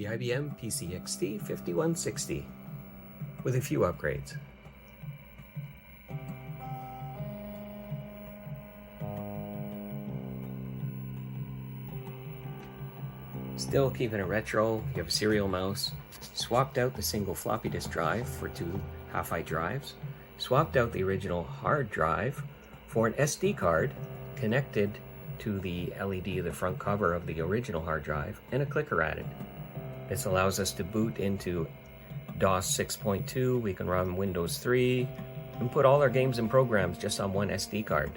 the IBM PC XT 5160 with a few upgrades. Still keeping it retro, you have a serial mouse, swapped out the single floppy disk drive for two half-height drives, swapped out the original hard drive for an SD card connected to the LED of the front cover of the original hard drive, and a clicker added. This allows us to boot into DOS 6.2, we can run Windows 3, and put all our games and programs just on one SD card.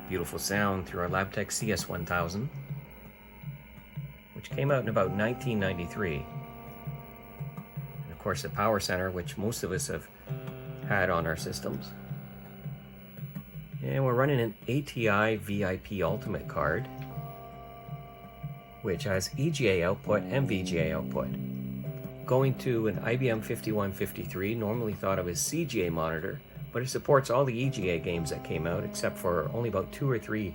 Beautiful sound through our Labtec CS1000, which came out in about 1993. And of course the power center, which most of us have had on our systems. And we're running an ATI VIP Ultimate card, which has EGA output and VGA output. Going to an IBM 5153, normally thought of as CGA monitor, but it supports all the EGA games that came out except for only about 2 or 3.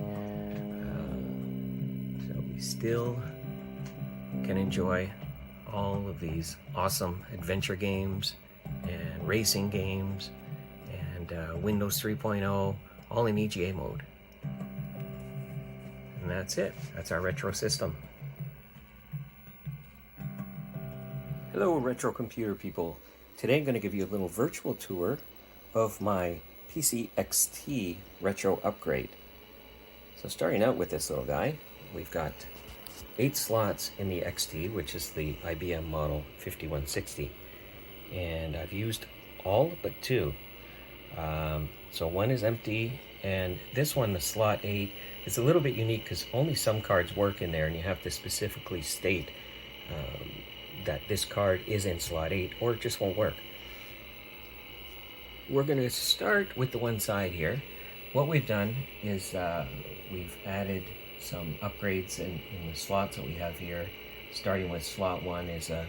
So we still can enjoy all of these awesome adventure games and racing games and Windows 3.0, all in EGA mode. And that's it. That's our retro system. Hello retro computer people. Today I'm going to give you a little virtual tour of my PC XT retro upgrade. So starting out with this little guy, we've got 8 slots in the XT, which is the IBM model 5160. And I've used all but 2. So one is empty, and this one, the slot 8, is a little bit unique because only some cards work in there, and you have to specifically state that this card is in slot 8 or it just won't work. We're going to start with the one side here. What we've done is we've added some upgrades in the slots that we have here. Starting with slot 1 is an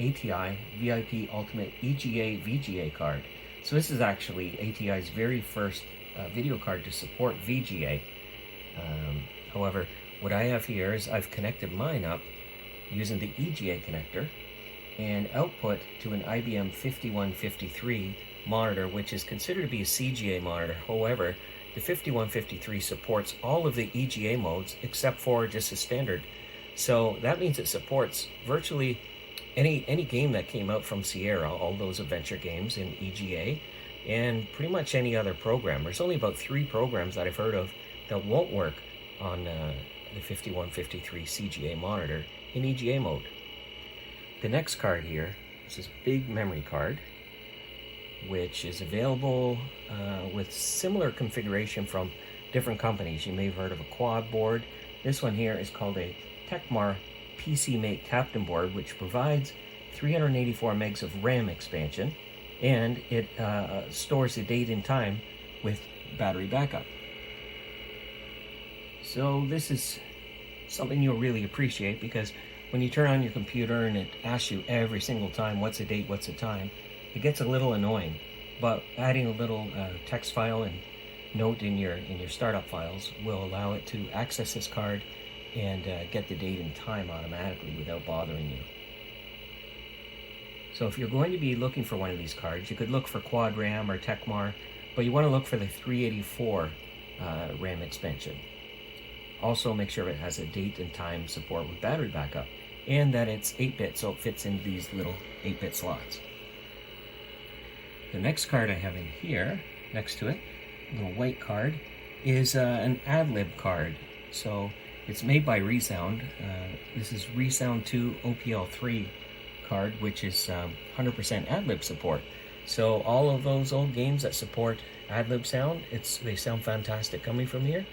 ATI VIP Ultimate EGA VGA card. So this is actually ATI's very first video card to support VGA. However, what I have here is I've connected mine up using the EGA connector and output to an IBM 5153 monitor, which is considered to be a CGA monitor. However, the 5153 supports all of the EGA modes except for just a standard. So that means it supports virtually any game that came out from Sierra, all those adventure games in EGA, and pretty much any other program. There's only about 3 programs that I've heard of that won't work on the 5153 CGA monitor in EGA mode. The next card here is this big memory card, which is available with similar configuration from different companies. You may have heard of a quad board. This one here is called a Tecmar PC Mate Captain board, which provides 384 megs of RAM expansion, and it stores the date and time with battery backup. So this is something you'll really appreciate, because when you turn on your computer and it asks you every single time what's the date, what's the time, it gets a little annoying. But adding a little text file and note in your startup files will allow it to access this card and get the date and time automatically without bothering you. So if you're going to be looking for one of these cards, you could look for Quadram or Tecmar, but you want to look for the 384 RAM expansion. Also make sure it has a date and time support with battery backup, and that it's 8-bit, so it fits into these little 8-bit slots. The next card I have in here, next to it, a little white card, is an AdLib card. So it's made by Resound. This is Resound 2 OPL3 card, which is 100% AdLib support. So all of those old games that support AdLib sound, they sound fantastic coming from here.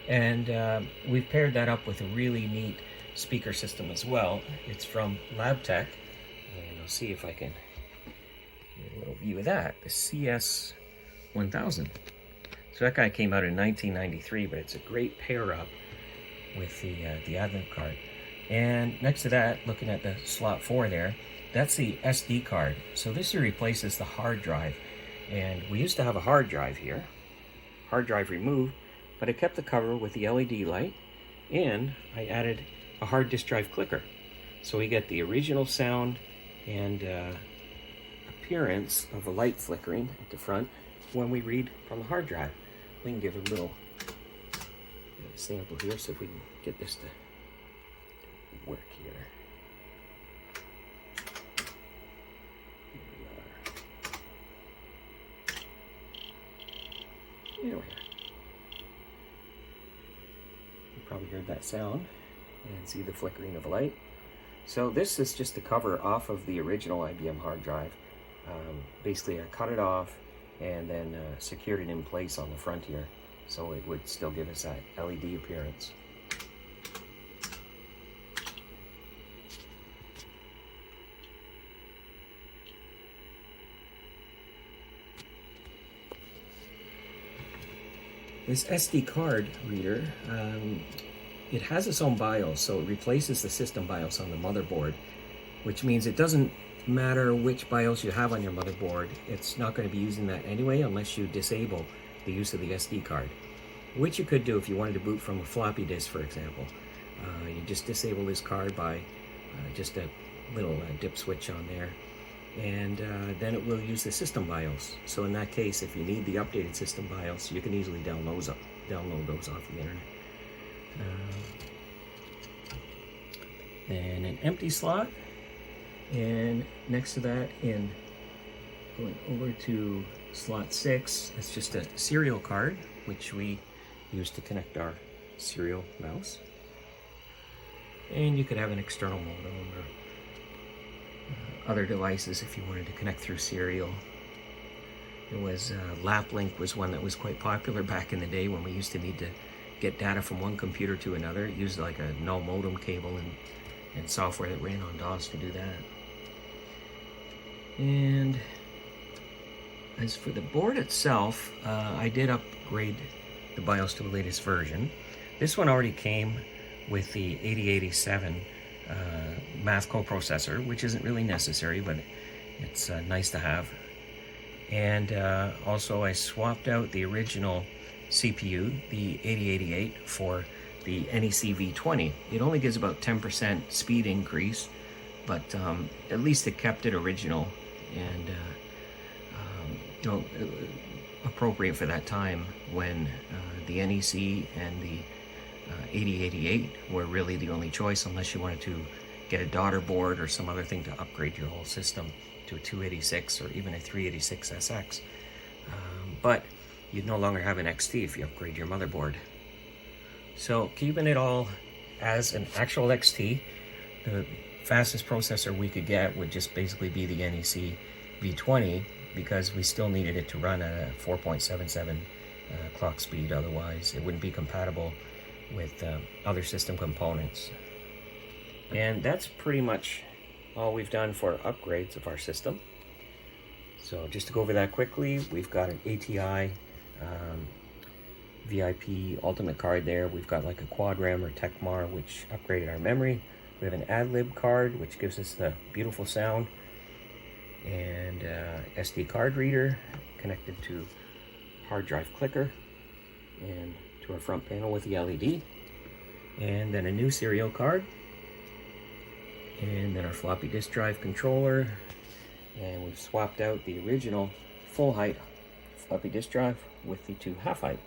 And we've paired that up with a really neat speaker system as well. It's from Labtec, and I'll see if I can get a little view of that, the CS1000. So that guy came out in 1993, but it's a great pair up with the AdLib card. And next to that, looking at the slot 4 there, that's the SD card. So this here replaces the hard drive. And we used to have a hard drive here, hard drive removed, but I kept the cover with the LED light and I added a hard disk drive clicker. So we get the original sound and appearance of a light flickering at the front when we read from the hard drive. We can give a little sample here, so if we can get this to work here. There we are. You probably heard that sound and see the flickering of a light. So this is just the cover off of the original IBM hard drive. Basically I cut it off and then secured it in place on the front here, so it would still give us that LED appearance. This SD card reader, it has its own BIOS, so it replaces the system BIOS on the motherboard, which means it doesn't matter which BIOS you have on your motherboard. It's not going to be using that anyway unless you disable the use of the SD card, which you could do if you wanted to boot from a floppy disk, for example. You just disable this card by just a little dip switch on there, and then it will use the system BIOS. So in that case, if you need the updated system BIOS, you can easily download those off the internet. And an empty slot, and next to that, in going over to slot 6, it's just a serial card, which we use to connect our serial mouse. And you could have an external modem or other devices if you wanted to connect through serial. It was Laplink was one that was quite popular back in the day when we used to need to get data from one computer to another. It used like a null modem cable and software that ran on DOS to do that. And as for the board itself, I did upgrade the BIOS to the latest version. This one already came with the 8087 math coprocessor, which isn't really necessary, but it's nice to have. And also I swapped out the original CPU, the 8088, for the NEC V20. It only gives about 10% speed increase, but at least it kept it original and appropriate for that time when the NEC and the 8088 were really the only choice, unless you wanted to get a daughter board or some other thing to upgrade your whole system to a 286 or even a 386SX. But you'd no longer have an XT if you upgrade your motherboard. So keeping it all as an actual XT, the fastest processor we could get would just basically be the NEC V20, because we still needed it to run at a 4.77 clock speed. Otherwise it wouldn't be compatible with other system components. And that's pretty much all we've done for upgrades of our system. So just to go over that quickly, we've got an ATI VIP Ultimate card there. We've got like a Quadram or Tecmar, which upgraded our memory. We have an AdLib card, which gives us the beautiful sound, and SD card reader connected to hard drive clicker and to our front panel with the LED, and then a new serial card, and then our floppy disk drive controller, and we've swapped out the original full height floppy disk drive with the two half height.